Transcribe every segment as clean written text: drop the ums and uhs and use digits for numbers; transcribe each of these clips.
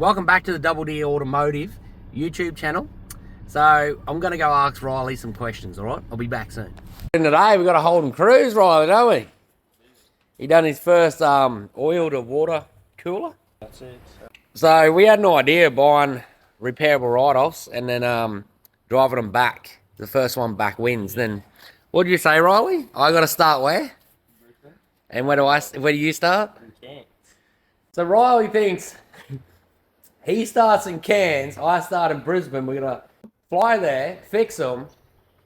Welcome back to the Double D Automotive YouTube channel. So I'm going to go ask Riley some questions, all right? I'll be back soon. And today we've got a Holden Cruze, Riley, don't we? He done his first oil to water cooler. That's it. So we had an idea of buying repairable write-offs and then driving them back. The first one back wins. Then what do you say, Riley? I got to start where? And where do you start? So Riley thinks he starts in Cairns, I start in Brisbane. We're going to fly there, fix them,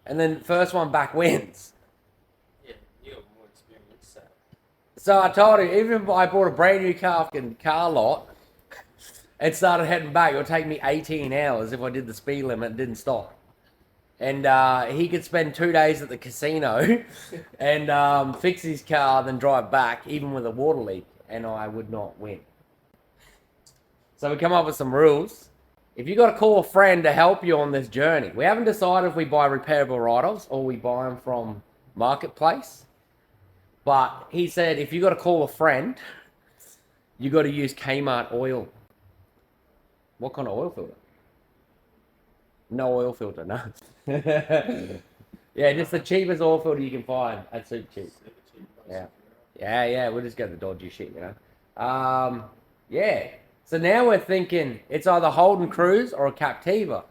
and then first one back wins. Yeah, you got more experience. So I told him, even if I bought a brand new car fucking car lot and started heading back, it would take me 18 hours if I did the speed limit and didn't stop. And he could spend 2 days at the casino and fix his car, then drive back, even with a water leak, and I would not win. So we come up with some rules. If you got to call a friend to help you on this journey, we haven't decided if we buy repairable write-offs or we buy them from Marketplace. But he said if you got to call a friend, you got to use Kmart oil. What kind of oil filter? No oil filter, no. Yeah, just the cheapest oil filter you can find at Super Cheap. Yeah, we'll just get the dodgy shit, you know. Yeah. So now we're thinking it's either Holden Cruze or a Captiva.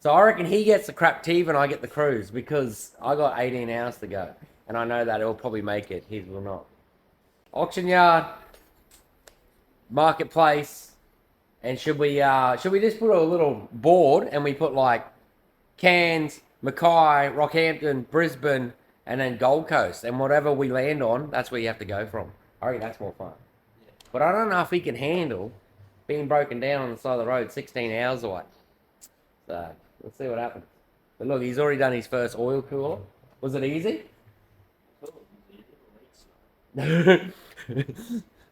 So I reckon he gets the Captiva and I get the Cruze because I got 18 hours to go. And I know that it'll probably make it. His will not. Auction yard, Marketplace, and should we just put a little board and we put like Cairns, Mackay, Rockhampton, Brisbane, and then Gold Coast, and whatever we land on, that's where you have to go from. I reckon that's more fun. Yeah. But I don't know if he can handle being broken down on the side of the road 16 hours away. So let's see what happens. But look, he's already done his first oil cooler. Was it easy? There's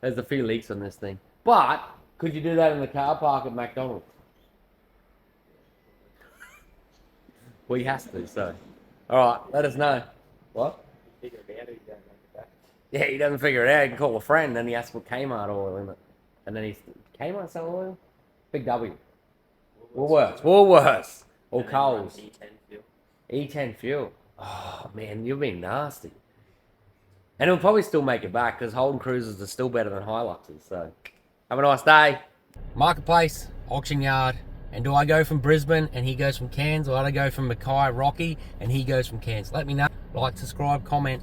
a few leaks on this thing. But could you do that in the car park at McDonald's? Well, he has to, so. Alright, let us know. What? Yeah, he doesn't figure it out. He can call a friend, then he has to put Kmart oil in it. And then he's... Kmart sell oil? Big W. Woolworths. Or Coles. E10 fuel. E10 fuel. Oh, man, you've been nasty. And he'll probably still make it back, because Holden Cruzes are still better than Hiluxes, so... Have a nice day. Marketplace, auction yard. And do I go from Brisbane and he goes from Cairns, or do I go from Mackay, Rocky, and he goes from Cairns? Let me know. Like, subscribe, comment.